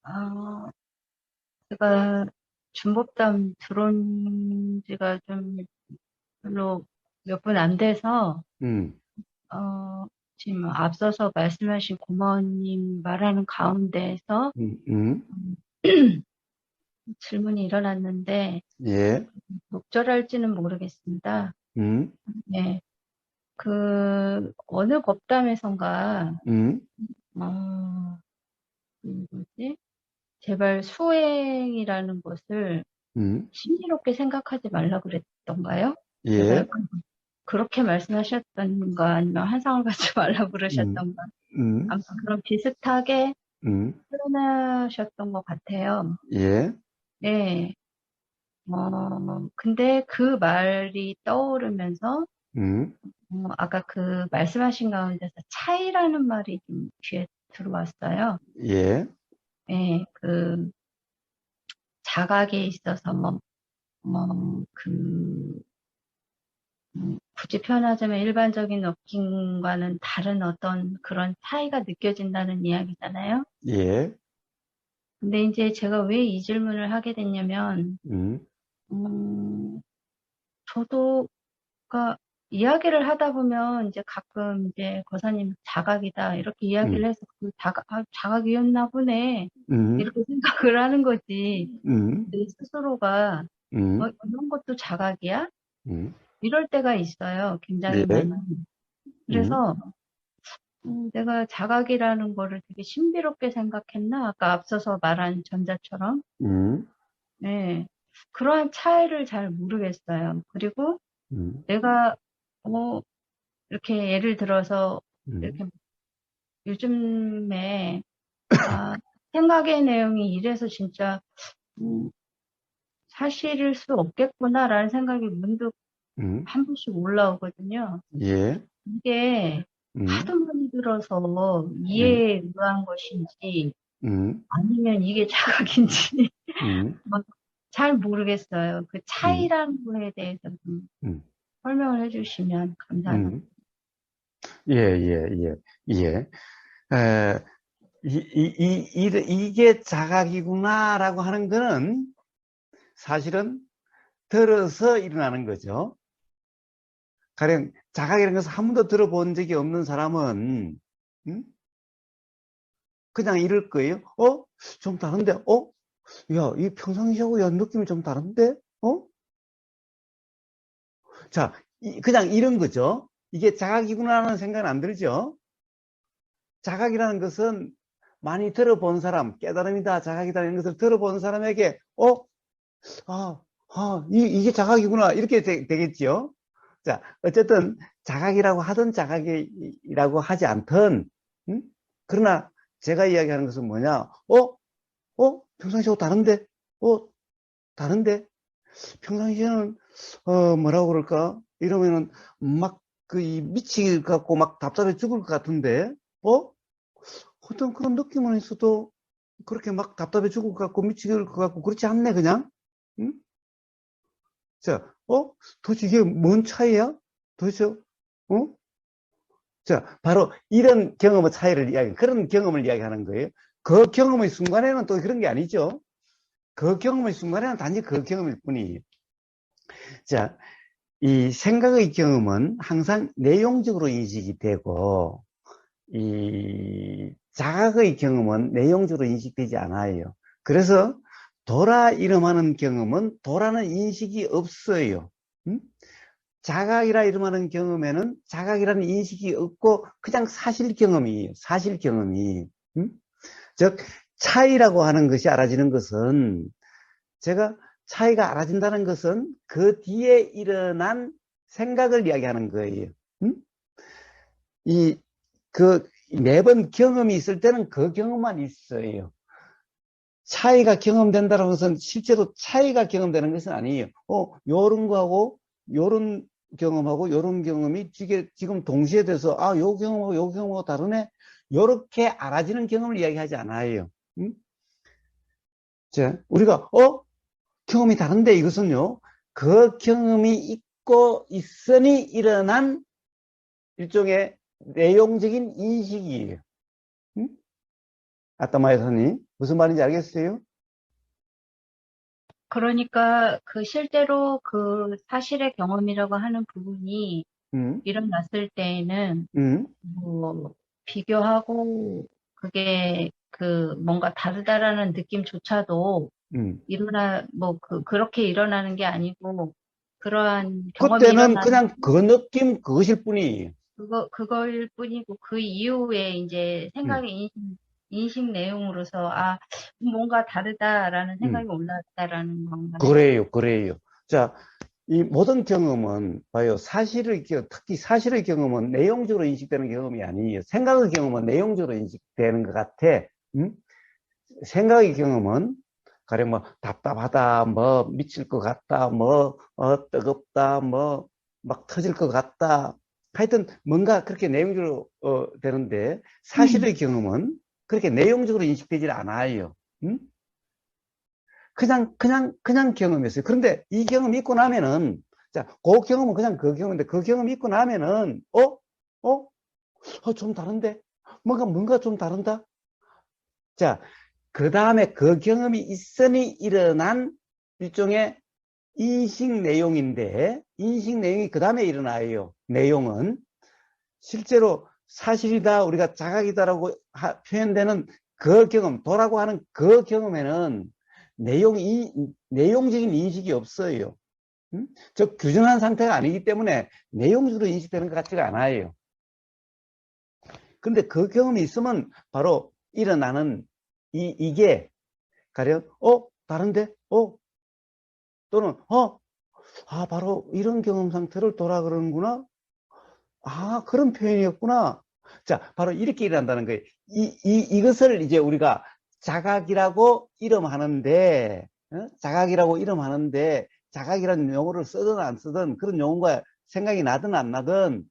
아, 제가 중복담 들어온 지가 좀 별로 몇 분 안 돼서, 음, 어, 지금 앞서서 말씀하신 고모님 말하는 가운데에서 음, 음, 질문이 일어났는데, 예, 적절할지는 모르겠습니다. 음, 네. 어느 법담에선가, 음, 어, 뭐지? 제발 수행이라는 것을 신비롭게 생각하지 말라 그랬던가요? 제가 예, 그렇게 말씀하셨던가 아니면 환상을 갖지 말라 음, 그러셨던가 음, 아무튼 그런 비슷하게 음, 표현하셨던 것 같아요. 예, 네. 근데 그 말이 떠오르면서 아까 그 말씀하신 가운데서 차이라는 말이 좀 귀에 들어왔어요. 예, 네. 자각에 있어서 그 굳이 표현하자면 일반적인 느낌과는 다른 어떤 그런 차이가 느껴진다는 이야기잖아요. 예, 근데 이제 제가 왜 이 질문을 하게 됐냐면, 음, 음, 저도, 그러니까 이야기를 하다 보면 이제 가끔 이제 거사님 자각이다 이렇게 이야기를 음, 해서 자각이었나 보네 음, 이렇게 생각을 하는 거지. 음, 내 스스로가 음, 이런 것도 자각이야? 음, 이럴 때가 있어요. 굉장히 예, 많이. 음, 그래서 내가 자각이라는 거를 되게 신비롭게 생각했나? 아까 앞서서 말한 전자처럼. 음, 네. 그러한 차이를 잘 모르겠어요. 그리고 음, 내가, 이렇게 예를 들어서, 음, 이렇게 요즘에, 아, 생각의 내용이 이래서 진짜, 음, 사실일 수 없겠구나라는 생각이 문득 음, 한 번씩 올라오거든요. 예, 이게 음, 하도 많이 들어서 음, 이해에 의한 것인지, 음, 아니면 이게 자각인지, 음, 잘 모르겠어요. 그 음, 차이라는 거에 대해서 좀 음, 설명을 해주시면 감사하겠습니다. 음, 예, 예, 예, 예. 에, 이게 자각이구나라고 하는 거는 사실은 들어서 일어나는 거죠. 가령 자각이라는 것을 한 번도 들어본 적이 없는 사람은 음? 그냥 이럴 거예요. 좀 다른데? 야, 이 평상시하고 야, 느낌이 좀 다른데? 자, 그냥 이런 거죠. 이게 자각이구나 하는 생각은 안 들죠. 자각이라는 것은 많이 들어본 사람, 깨달음이다, 자각이다 이런 것을 들어본 사람에게 아, 이게 자각이구나 이렇게 되겠지요. 자, 어쨌든 자각이라고 하든 자각이라고 하지 않든, 음? 그러나 제가 이야기하는 것은 뭐냐? 평상시하고 다른데? 어, 다른데? 평상시에는 뭐라고 그럴까? 이러면은 막 미칠 것 같고 막 답답해 죽을 것 같은데, 어? 어떤 그런 느낌은 있어도 그렇게 막 답답해 죽을 것 같고 미칠 것 같고 그렇지 않네 그냥. 응? 자, 도대체 이게 뭔 차이야? 도대체, 자, 바로 이런 경험의 차이를 그런 경험을 이야기하는 거예요. 그 경험의 순간에는 또 그런 게 아니죠. 그 경험의 순간에는 단지 그 경험일 뿐이에요. 자, 이 생각의 경험은 항상 내용적으로 인식이 되고, 이 자각의 경험은 내용적으로 인식되지 않아요. 그래서 돌아 이름하는 경험은 돌아는 인식이 없어요. 음? 자각이라 이름하는 경험에는 자각이라는 인식이 없고 그냥 사실 경험이에요. 사실 경험이. 음? 즉 차이라고 하는 것이 알아지는 것은 제가 차이가 알아진다는 것은 그 뒤에 일어난 생각을 이야기하는 거예요. 음? 이, 매번 경험이 있을 때는 그 경험만 있어요. 차이가 경험된다는 것은 실제로 차이가 경험되는 것은 아니에요. 요런 거하고 요런 경험하고 요런 경험이 지금 동시에 돼서 요 경험하고 요 경험하고 다르네. 요렇게 알아지는 경험을 이야기하지 않아요. 음? 자, 우리가 경험이 다른데 이것은요. 그 경험이 있고 있으니 일어난 일종의 내용적인 인식이에요. 음? 아따마 여사님, 무슨 말인지 알겠어요? 그러니까 그 실제로 그 사실의 경험이라고 하는 부분이 음, 일어났을 때에는 음, 뭐 비교하고 그게 그 뭔가 다르다라는 느낌조차도 음. 그렇게 일어나는 게 아니고 그러한 경험이 그때는 일어나는 그냥 그 느낌 그것일 뿐이에요. 그거일 뿐이고 그 이후에 이제 음, 인식 내용으로서 뭔가 다르다라는 생각이 음. 올랐다라는 건가요? 그래요, 그래요. 자, 이 모든 경험은 봐요. 특히 사실의 경험은 내용적으로 인식되는 경험이 아니에요. 생각의 경험은 내용적으로 인식되는 것 같아. 음? 생각의 경험은 가령 뭐 답답하다, 뭐 미칠 것 같다, 뭐 뜨겁다, 뭐 막 터질 것 같다. 하여튼 뭔가 그렇게 내용적으로 되는데 사실의 경험은 그렇게 내용적으로 인식되질 않아요. 음? 그냥 경험이었어요. 그런데 이 경험이 있고 나면은, 자, 그 경험은 그냥 그 경험인데, 그 경험이 있고 나면은, 좀 다른데? 뭔가 좀 다른다? 자, 그 다음에 그 경험이 있으니 일어난 일종의 인식 내용인데, 인식 내용이 그 다음에 일어나요. 내용은. 실제로 사실이다, 우리가 자각이다라고 표현되는 그 경험, 도라고 하는 그 경험에는 내용적인 인식이 없어요. 즉, 규정한 상태가 아니기 때문에 내용적으로 인식되는 것 같지가 않아요. 근데 그 경험이 있으면 바로 일어나는 이게 가령, 다른데? 또는, 바로 이런 경험 상태를 도라 그러는구나? 그런 표현이었구나. 자, 바로 이렇게 일어난다는 거예요. 이것을 이제 우리가 자각이라고 이름하는데, 자각이라고 이름하는데, 자각이라는 용어를 쓰든 안 쓰든 그런 용어가 생각이 나든 안 나든,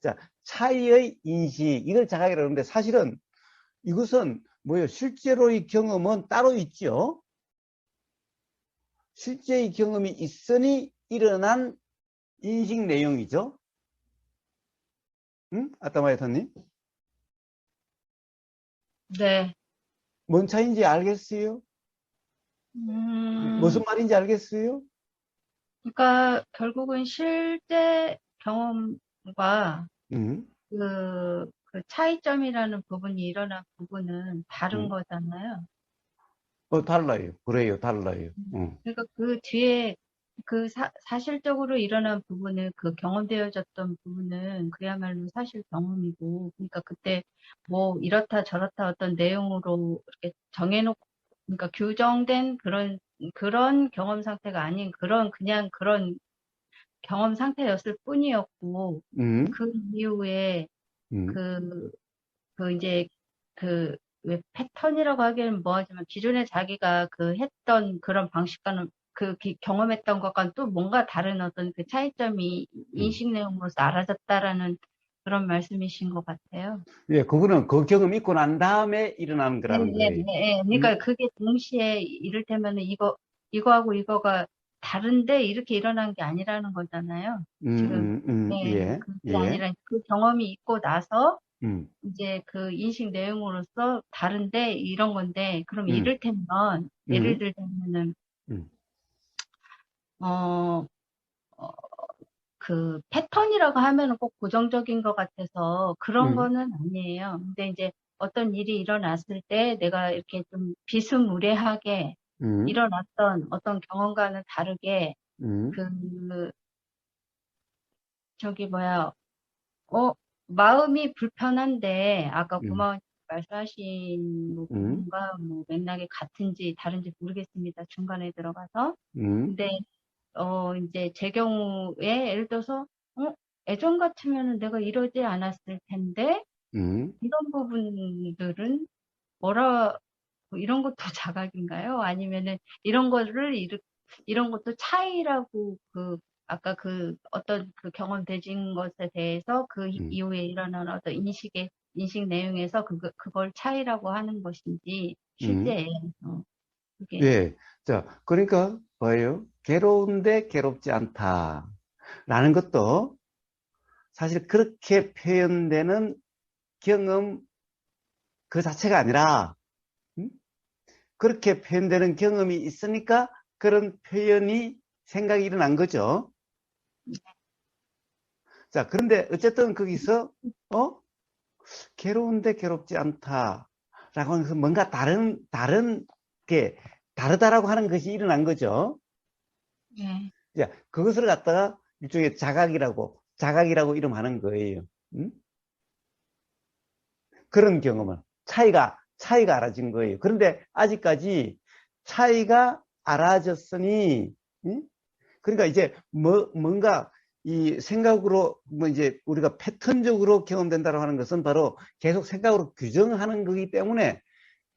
자, 차이의 인식, 이걸 자각이라고 하는데 사실은 이것은 뭐예요? 실제로의 경험은 따로 있죠. 실제의 경험이 있으니 일어난 인식 내용이죠. 응? 아따마이타님? 네. 뭔 차이인지 알겠어요? 무슨 음, 말인지 알겠어요? 그러니까 결국은 실제 경험과 음, 그 차이점이라는 부분이 일어난 부분은 다른 음. 거잖아요. 달라요. 그래요, 달라요. 그러니까 그 뒤에 사실적으로 일어난 부분은 그 경험되어졌던 부분은 그야말로 사실 경험이고, 그러니까 그때 뭐 이렇다 저렇다 어떤 내용으로 이렇게 정해놓고, 그러니까 규정된 그런 경험 상태가 아닌 그냥 그런 경험 상태였을 뿐이었고, 음, 그 이후에 음, 그, 이제 왜 패턴이라고 하기에는 뭐하지만 기존에 자기가 했던 그런 방식과는 경험했던 것과는 또 뭔가 다른 어떤 그 차이점이 음. 인식 내용으로서 알아졌다라는 그런 말씀이신 것 같아요. 예, 그거는 그 경험 있고 난 다음에 일어나는 네, 거라는 네, 거예요. 네. 음, 그러니까 그게 동시에 이를테면은 이거하고 이거가 다른데 이렇게 일어난 게 아니라는 거잖아요. 지금, 네, 예, 그게 예, 아니라 그 경험이 있고 나서 음, 이제 그 인식 내용으로서 다른데 이런 건데, 그럼 음, 이를테면, 예를 음, 들자면은, 음, 어, 어, 그 패턴이라고 하면은 꼭 고정적인 것 같아서 그런 음, 거는 아니에요. 근데 이제 어떤 일이 일어났을 때 내가 이렇게 좀 비스무리하게 음, 일어났던 어떤 경험과는 다르게 음, 그, 저기 뭐야, 어, 마음이 불편한데, 아까 음, 고마운 말씀하신 음, 부분과 뭐 맥락이 같은지 다른지 모르겠습니다. 중간에 들어가서. 음, 근데, 이제 제 경우에 예를 들어서, 예전 같으면은 내가 이러지 않았을 텐데, 음, 이런 부분들은 이런 것도 자각인가요? 아니면은 이런 것도 차이라고 아까 어떤 경험되진 것에 대해서 그 음, 이후에 일어난 어떤 인식 내용에서 그걸 차이라고 하는 것인지, 음. 실제, 그게, 예. 자, 그러니까 뭐예요? 괴로운데 괴롭지 않다. 라는 것도 사실 그렇게 표현되는 경험 그 자체가 아니라 그렇게 표현되는 경험이 있으니까 그런 표현이 생각이 일어난 거죠. 자, 그런데 어쨌든 거기서 괴로운데 괴롭지 않다라고 하는 것은 뭔가 다른 게 다르다라고 하는 것이 일어난 거죠. 네. 자, 그것을 갖다가 일종의 자각이라고 이름하는 거예요. 음? 그런 경험은 차이가 알아진 거예요. 그런데 아직까지 차이가 알아졌으니, 그러니까 이제 뭔가 이 생각으로 이제 우리가 패턴적으로 경험된다고 하는 것은 바로 계속 생각으로 규정하는 거기 때문에,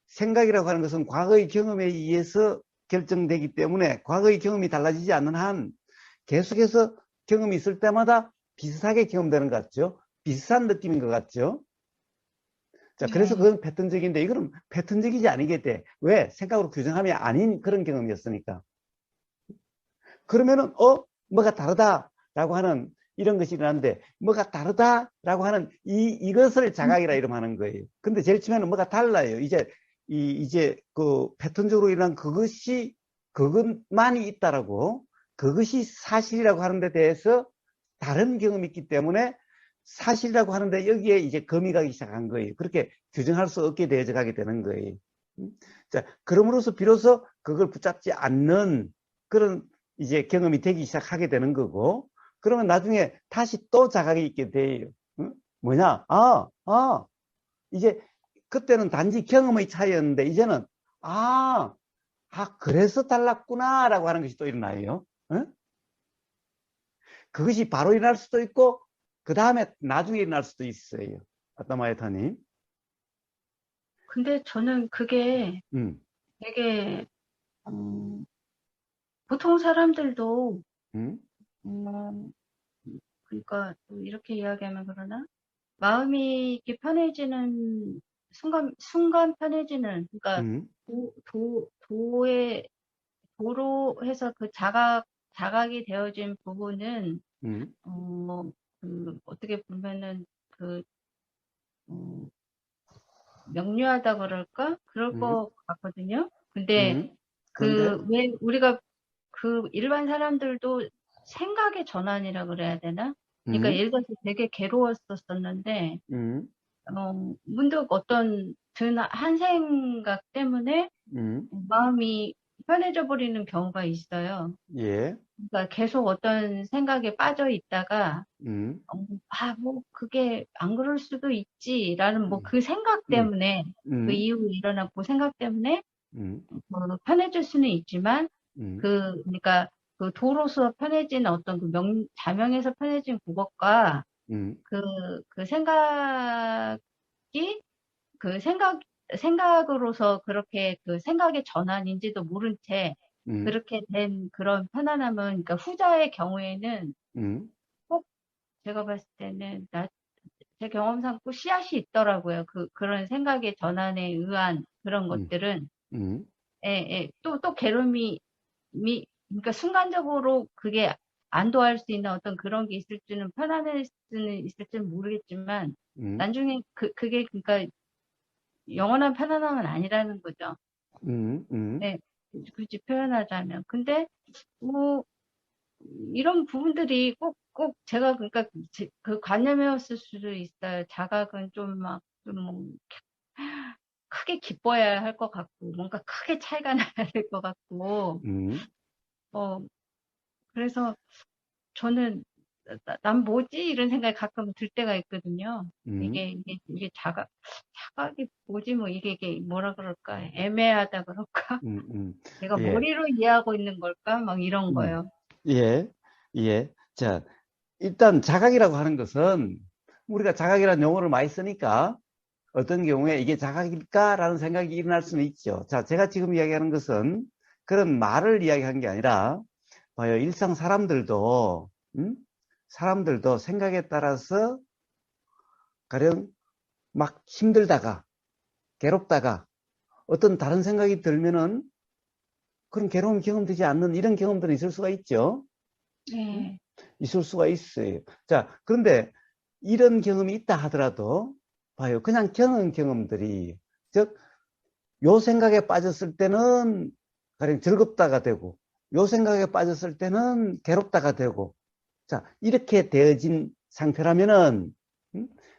생각이라고 하는 것은 과거의 경험에 의해서 결정되기 때문에 과거의 경험이 달라지지 않는 한 계속해서 경험이 있을 때마다 비슷하게 경험되는 것 같죠. 비슷한 느낌인 것 같죠. 자, 그래서 네. 그건 패턴적인데 이거는 패턴적이지 않게 돼. 왜? 생각으로 규정함이 아닌 그런 경험이었으니까. 그러면은 뭐가 다르다라고 하는 이런 것이 일어나는데, 뭐가 다르다라고 하는 이것을 자각이라 이름하는 거예요. 근데 제일 처음에는 뭐가 달라요. 이제 그 패턴적으로 일어난 그것만이 있다라고, 그것이 사실이라고 하는 데 대해서 다른 경험이 있기 때문에 사실이라고 하는데 여기에 이제 검이 가기 시작한 거예요. 그렇게 규정할 수 없게 되어져 가게 되는 거예요. 자, 그럼으로써 비로소 그걸 붙잡지 않는 그런 이제 경험이 되기 시작하게 되는 거고, 그러면 나중에 다시 또 자각이 있게 돼요. 뭐냐? 이제 그때는 단지 경험의 차이였는데 이제는 그래서 달랐구나라고 하는 것이 또 일어나요. 그것이 바로 일어날 수도 있고 그 다음에 나중에 일어날 수도 있어요. 아따마에타님. 근데 저는 그게 음, 되게, 음, 보통 사람들도, 음, 음, 그러니까 이렇게 이야기하면 그러나? 마음이 이렇게 편해지는 순간 편해지는, 그러니까 음, 도로 해서 그 자각이 되어진 부분은, 음, 어, 어떻게 보면은, 그, 어, 명료하다 그럴까? 그럴 음, 것 같거든요. 근데 음. 그런데, 왜 우리가 일반 사람들도 생각의 전환이라 그래야 되나? 그러니까 음, 예를 들어서 되게 괴로웠었었는데, 음, 문득 어떤 든 한 생각 때문에 음, 마음이 편해져 버리는 경우가 있어요. 예, 그러니까 계속 어떤 생각에 빠져 있다가, 음, 뭐, 그게 안 그럴 수도 있지라는 뭐 음, 그 생각 음, 때문에, 그 음, 이후에 일어난 그 생각 때문에, 음, 편해질 수는 있지만, 음, 그러니까 그 도로서 편해진 어떤 자명에서 편해진 그것과 음, 그, 그 생각이 그 생각으로서 그렇게 그 생각의 전환인지도 모른 채 음, 그렇게 된 그런 편안함은, 그러니까 후자의 경우에는 음, 꼭 제가 봤을 때는 제 경험상 꼭 씨앗이 있더라고요. 그런 생각의 전환에 의한 그런 음, 것들은, 음, 예, 예. 또 그러니까 순간적으로 그게 안도할 수 있는 어떤 그런 게 있을지는, 편안할 수는 있을지는 모르겠지만, 음, 나중에 그게 그러니까 영원한 편안함은 아니라는 거죠. 음, 네, 굳이 표현하자면. 근데, 뭐, 이런 부분들이 꼭 제가, 그러니까 그 관념이었을 수도 있어요. 자각은 좀 막, 좀 뭐, 크게 기뻐야 할 것 같고, 뭔가 크게 차이가 나야 될 것 같고, 음, 어, 그래서 저는, 난 뭐지? 이런 생각이 가끔 들 때가 있거든요. 음, 이게 자각이 뭐지? 뭐, 이게 뭐라 그럴까? 애매하다 그럴까? 내가 예, 머리로 이해하고 있는 걸까? 막 이런 음, 거요. 예, 예. 자, 일단 자각이라고 하는 것은 우리가 자각이라는 용어를 많이 쓰니까 어떤 경우에 이게 자각일까라는 생각이 일어날 수는 있죠. 자, 제가 지금 이야기하는 것은 그런 말을 이야기한 게 아니라, 봐요. 일상 사람들도 생각에 따라서 가령 막 힘들다가, 괴롭다가, 어떤 다른 생각이 들면은 그런 괴로움이 경험되지 않는 이런 경험들이 있을 수가 있죠. 음? 네. 있을 수가 있어요. 자, 그런데 이런 경험이 있다 하더라도, 봐요. 그냥 경험들이, 즉, 요 생각에 빠졌을 때는 가령 즐겁다가 되고, 요 생각에 빠졌을 때는 괴롭다가 되고, 자, 이렇게 되어진 상태라면은,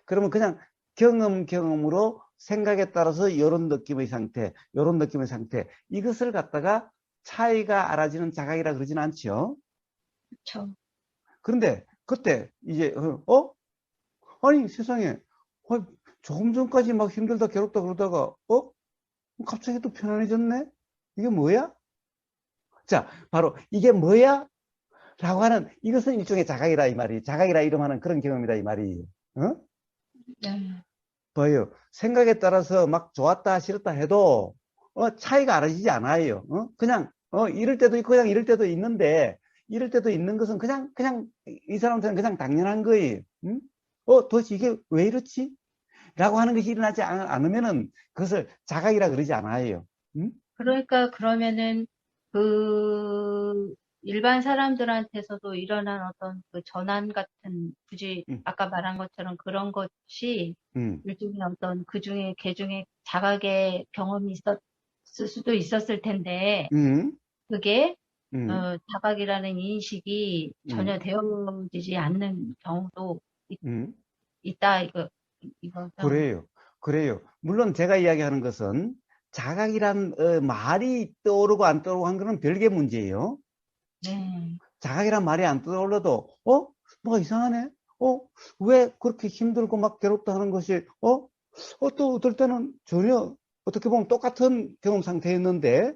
그러면 그냥 경험으로 생각에 따라서 요런 느낌의 상태, 요런 느낌의 상태, 이것을 갖다가 차이가 알아지는 자각이라 그러진 않죠. 그쵸. 그런데 그때 이제, 아니, 세상에, 어, 조금 전까지 막 힘들다, 괴롭다 그러다가, 갑자기 또 편안해졌네? 이게 뭐야? 자, 바로 이게 뭐야? 라고 하는 이것은 일종의 자각이라 이 말이 자각이라 이름하는 그런 경험이다 이 말이 어? 네. 뭐예요? 생각에 따라서 막 좋았다 싫었다 해도 차이가 알아지지 않아요. 그냥 이럴 때도 있고 그냥 이럴 때도 있는데 이럴 때도 있는 것은 그냥 이 사람한테는 그냥 당연한 거예요. 응? 도대체 이게 왜 이렇지? 라고 하는 것이 일어나지 않으면은 그것을 자각이라 그러지 않아요. 응? 그러니까 그러면은 그 일반 사람들한테서도 일어난 어떤 그 전환 같은 굳이 응, 아까 말한 것처럼 그런 것이 응, 일종의 어떤 그 중에 개 중에 자각의 경험이 있었을 수도 있었을 텐데 응, 그게 응, 자각이라는 인식이 응, 전혀 되어지지 않는 경우도 응. 있다 이거죠. 그래요. 그래요. 물론 제가 이야기하는 것은 자각이란 말이 떠오르고 안 떠오르고 한 거는 별개 문제예요. 네. 자각이란 말이 안 떠올라도 뭐가 이상하네? 왜 그렇게 힘들고 막 괴롭다 하는 것이 또 어떨 때는 전혀 어떻게 보면 똑같은 경험 상태였는데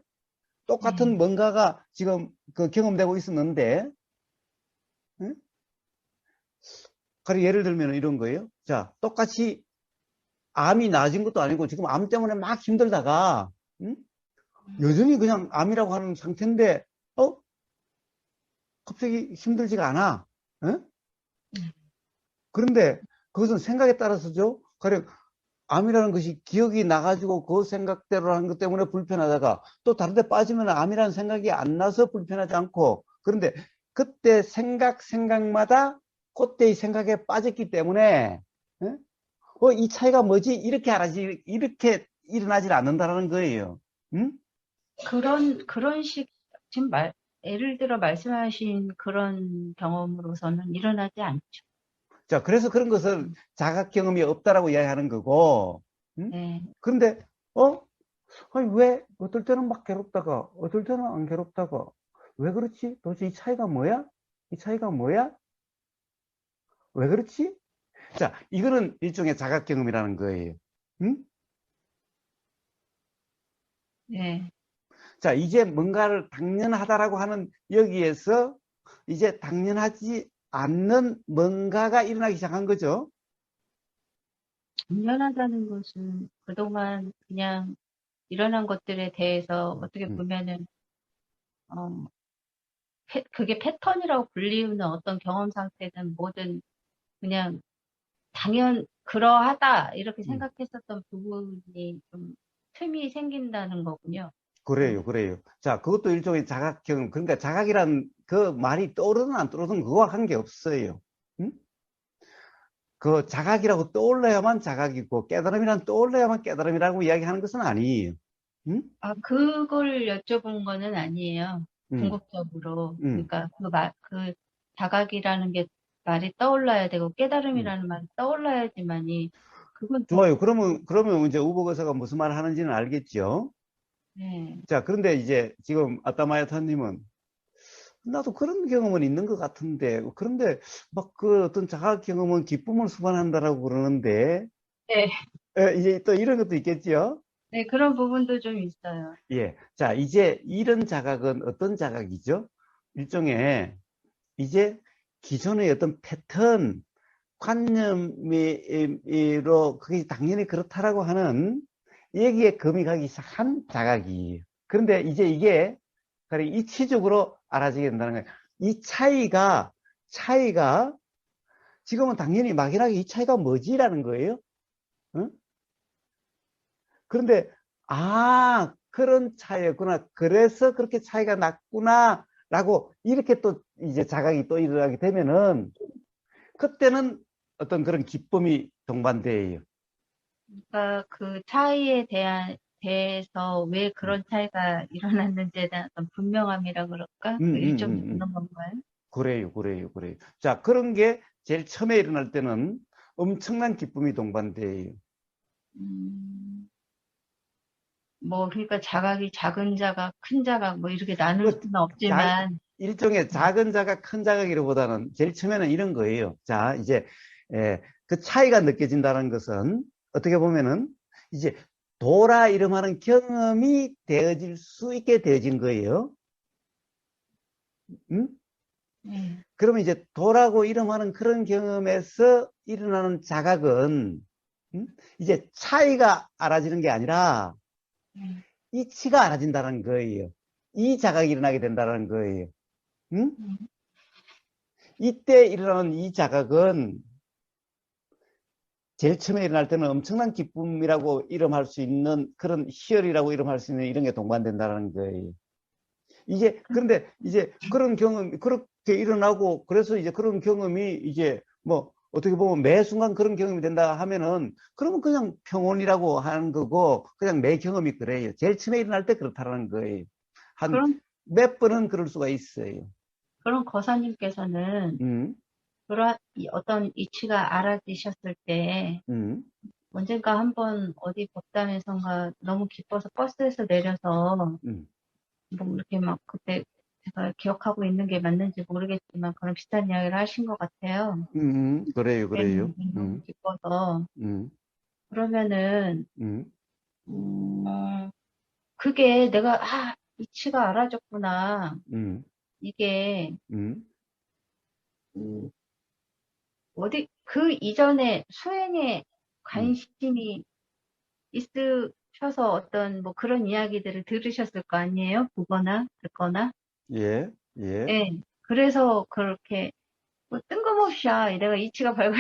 똑같은 네. 뭔가가 지금 그 경험되고 있었는데 응? 가령 예를 들면 이런 거예요. 자, 똑같이 암이 나아진 것도 아니고 지금 암 때문에 막 힘들다가 응? 여전히 그냥 암이라고 하는 상태인데 어? 갑자기 힘들지가 않아. 응? 그런데 그것은 생각에 따라서죠. 가령 암이라는 것이 기억이 나가지고 그 생각대로 하는 것 때문에 불편하다가 또 다른 데 빠지면 암이라는 생각이 안 나서 불편하지 않고 그런데 그때 생각마다 그때의 생각에 빠졌기 때문에 응? 이 차이가 뭐지? 이렇게 알아지 이렇게 일어나질 않는다라는 거예요. 응? 그런 지금 예를 들어 말씀하신 그런 경험으로서는 일어나지 않죠. 자, 그래서 그런 것을 자각 경험이 없다라고 이야기하는 거고, 응? 네. 그런데, 어? 아니, 왜, 어떨 때는 막 괴롭다가, 어떨 때는 안 괴롭다가, 왜 그렇지? 도대체 이 차이가 뭐야? 이 차이가 뭐야? 왜 그렇지? 자, 이거는 일종의 자각 경험이라는 거예요. 응? 네. 자, 이제 뭔가를 당연하다라고 하는 여기에서 이제 당연하지 않는 뭔가가 일어나기 시작한 거죠. 당연하다는 것은 그동안 그냥 일어난 것들에 대해서 어떻게 응. 보면은, 어, 그게 패턴이라고 불리우는 어떤 경험 상태든 뭐든 그냥 그러하다 이렇게 응. 생각했었던 부분이 좀 틈이 생긴다는 거군요. 네. 그래요, 그래요. 자, 그것도 일종의 자각 경험. 그러니까 자각이란 그 말이 떠오르든 안 떠오르든 그거와 관계없어요. 응? 그 자각이라고 떠올라야만 자각이고 깨달음이란 떠올라야만 깨달음이라고 이야기하는 것은 아니에요. 응? 그걸 여쭤본 거는 아니에요. 응, 궁극적으로. 응, 그러니까 그 자각이라는 게 말이 떠올라야 되고 응. 깨달음이라는 말이 떠올라야지만이 그건 좋아요. 또, 그러면 이제 우버 거사가 무슨 말을 하는지는 알겠죠? 네. 자, 그런데 이제 지금 아따마야타님은 나도 그런 경험은 있는 것 같은데, 그런데 막 그 어떤 자각 경험은 기쁨을 수반한다라고 그러는데, 네. 이제 또 이런 것도 있겠죠? 네, 그런 부분도 좀 있어요. 예. 자, 이제 이런 자각은 어떤 자각이죠? 일종의 이제 기존의 어떤 패턴, 관념으로 그게 당연히 그렇다라고 하는 여기에 금이 가기 시작한 자각이에요. 그런데 이제 이게 그래 이치적으로 알아지게 된다는 거예요. 이 차이가 지금은 당연히 막연하게 이 차이가 뭐지라는 거예요. 응? 그런데 그런 차이였구나. 그래서 그렇게 차이가 났구나. 라고 이렇게 또 이제 자각이 또 일어나게 되면은 그때는 어떤 그런 기쁨이 동반돼요. 그러니까 그 차이에 대한 대해서 왜 음, 그런 차이가 일어났는지에 대한 어떤 분명함이라 그럴까? 음, 그 음, 일종의 음. 그런 건가요? 그래요, 그래요, 그래요. 자, 그런 게 제일 처음에 일어날 때는 엄청난 기쁨이 동반돼요. 음, 뭐, 그러니까 자각이 작은 자각, 큰 자각, 뭐 이렇게 나눌 그 수는 자, 없지만, 일종의 작은 자각, 큰 자각이라보다는 제일 처음에는 이런 거예요. 자, 이제 그 차이가 느껴진다는 것은 어떻게 보면은 이제 도라 이름하는 경험이 되어질 수 있게 되어진 거예요. 음? 네, 그러면 이제 도라고 이름하는 그런 경험에서 일어나는 자각은 음? 이제 차이가 알아지는 게 아니라 네, 이치가 알아진다는 거예요. 이 자각이 일어나게 된다는 거예요. 음? 네. 이때 일어나는 이 자각은 제일 처음에 일어날 때는 엄청난 기쁨이라고 이름할 수 있는 그런 희열이라고 이름할 수 있는 이런 게 동반된다는 거예요. 이제 그런데 이제 그런 경험 그렇게 일어나고 그래서 이제 그런 경험이 이제 뭐 어떻게 보면 매 순간 그런 경험이 된다 하면은 그러면 그냥 평온이라고 하는 거고 그냥 매 경험이 그래요. 제일 처음에 일어날 때 그렇다는 거예요. 한 그런, 몇 번은 그럴 수가 있어요. 그런 거사님께서는 음, 그런 어떤 이치가 알아지셨을 때 음, 언젠가 한번 어디 복담에선가 너무 기뻐서 버스에서 내려서 음, 뭐 이렇게 막 그때 제가 기억하고 있는 게 맞는지 모르겠지만 그런 비슷한 이야기를 하신 것 같아요. 그래요, 그래요. 그랬는데 너무 기뻐서 음, 그러면은 음, 그게 내가 이치가 알아졌구나. 음, 이게 음, 음, 어디 그 이전에 수행에 음. 관심이 있으셔서 어떤 뭐 그런 이야기들을 들으셨을 거 아니에요? 보거나 듣거나. 예, 예. 예. 그래서 그렇게 뭐 뜬금없이 내가 이치가 밝아.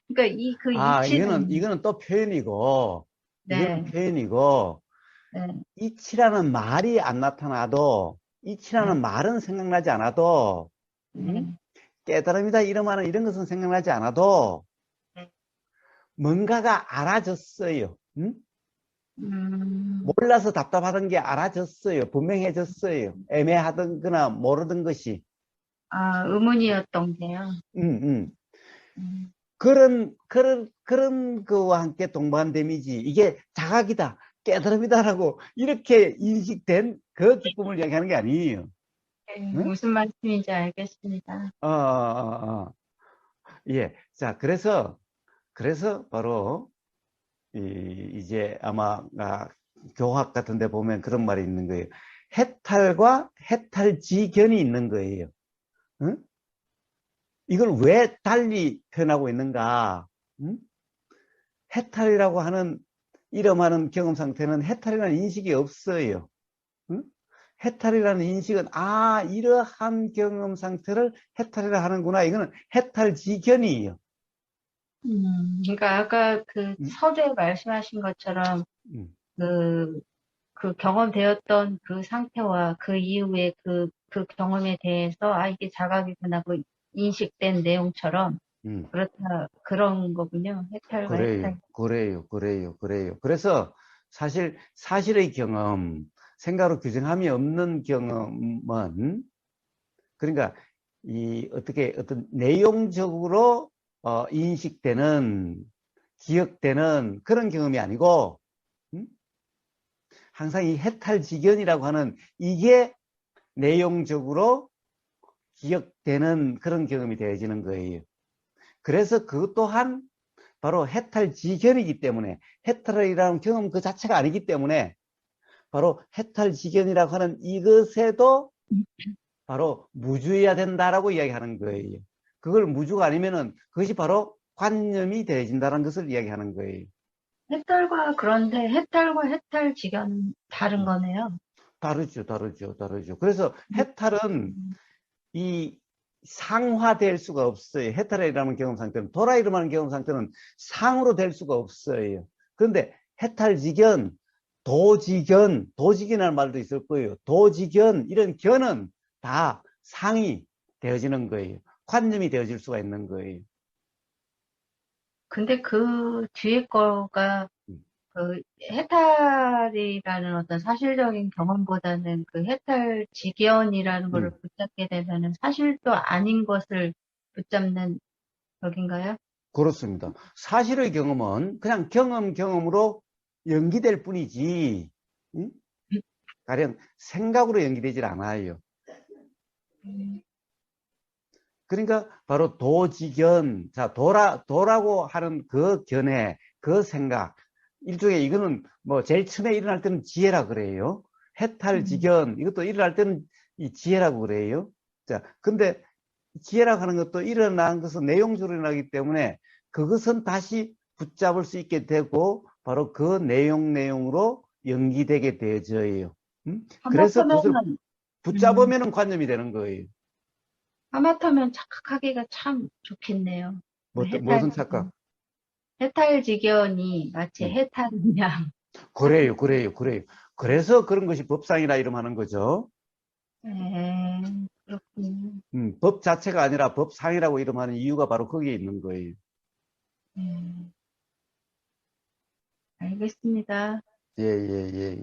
그러니까 이 그 이치는 이거는 또 표현이고, 이거는 네, 표현이고, 네, 이치라는 말이 안 나타나도, 네, 이치라는 말은 생각나지 않아도, 음? 네, 깨달음이다 이런 것은 생각나지 않아도, 네. 뭔가가 알아졌어요. 음, 몰라서 답답하던 게 알아졌어요. 분명해졌어요. 애매하던 거나 모르던 것이. 의문이었던 게요. 음, 음. 음, 그런 거와 함께 동반됨이지. 이게 자각이다, 깨달음이다라고 이렇게 인식된 그 기쁨을 이야기하는 게 아니에요. 네, 응? 무슨 말씀인지 알겠습니다. 예. 자, 그래서 바로, 이제 아마, 교학 같은 데 보면 그런 말이 있는 거예요. 해탈과 해탈지견이 있는 거예요. 응? 이걸 왜 달리 표현하고 있는가? 응? 해탈이라고 하는 이름하는 경험 상태는 해탈이라는 인식이 없어요. 응? 해탈이라는 인식은 이러한 경험 상태를 해탈이라 하는구나. 이거는 해탈지견이에요. 그러니까 아까 그 응? 서두에 말씀하신 것처럼 응. 그, 그 경험되었던 그 상태와 그 이후에 그 경험에 대해서 이게 자각이구나 그 인식된 내용처럼 응. 그렇다 그런 거군요. 해탈과 그래요, 해탈. 그래요, 그래요, 그래요. 그래서 사실의 경험, 생각으로 규정함이 없는 경험은, 그러니까 어떻게 어떤 내용적으로 인식되는, 기억되는 그런 경험이 아니고, 음? 항상 이 해탈지견이라고 하는 이게 내용적으로 기억되는 그런 경험이 되어지는 거예요. 그래서 그것 또한 바로 해탈지견이기 때문에, 해탈이라는 경험 그 자체가 아니기 때문에 바로 해탈지견이라고 하는 이것에도 바로 무주해야 된다라고 이야기하는 거예요. 그걸 무주가 아니면은 그것이 바로 관념이 되어진다는 것을 이야기하는 거예요. 해탈과 그런데 해탈과 해탈 지견 다른 음, 거네요. 다르죠, 다르죠, 다르죠. 그래서 음, 해탈은 이 상화될 수가 없어요. 해탈이라는 경험 상태는, 도라이름하는 경험 상태는 상으로 될 수가 없어요. 그런데 해탈지견, 도지견이라는 말도 있을 거예요. 도지견, 이런 견은 다 상이 되어지는 거예요. 관념이 되어질 수가 있는 거예요. 근데 그 뒤에 거가 음. 그 해탈이라는 어떤 사실적인 경험보다는 그 해탈 직연이라는 거를 음, 붙잡게 되면은 사실도 아닌 것을 붙잡는 격인가요? 그렇습니다. 사실의 경험은 그냥 경험으로 연기될 뿐이지, 응? 가령 생각으로 연기되질 않아요. 음, 그러니까 바로 도지견, 자, 도라고 하는 그 견해, 그 생각. 일종의 이거는 뭐 제일 처음에 일어날 때는 지혜라 그래요. 음, 해탈지견, 이것도 일어날 때는 이 지혜라고 그래요. 자, 근데 지혜라고 하는 것도 일어난 것은 내용적으로 일어나기 때문에 그것은 다시 붙잡을 수 있게 되고 바로 그 내용으로 연기되게 되어져요. 그래서 그것을 하마터면, 음, 붙잡으면 관념이 되는 거예요. 하마터면 착각하기가 참 좋겠네요. 그 무슨 착각? 해탈지견이 마치 음. 해탈인 양. 그래요. 그래서 그런 것이 법상이라 이름하는 거죠. 그렇군요. 법 자체가 아니라 법상이라고 이름하는 이유가 바로 거기에 있는 거예요. 네, 알겠습니다. 예.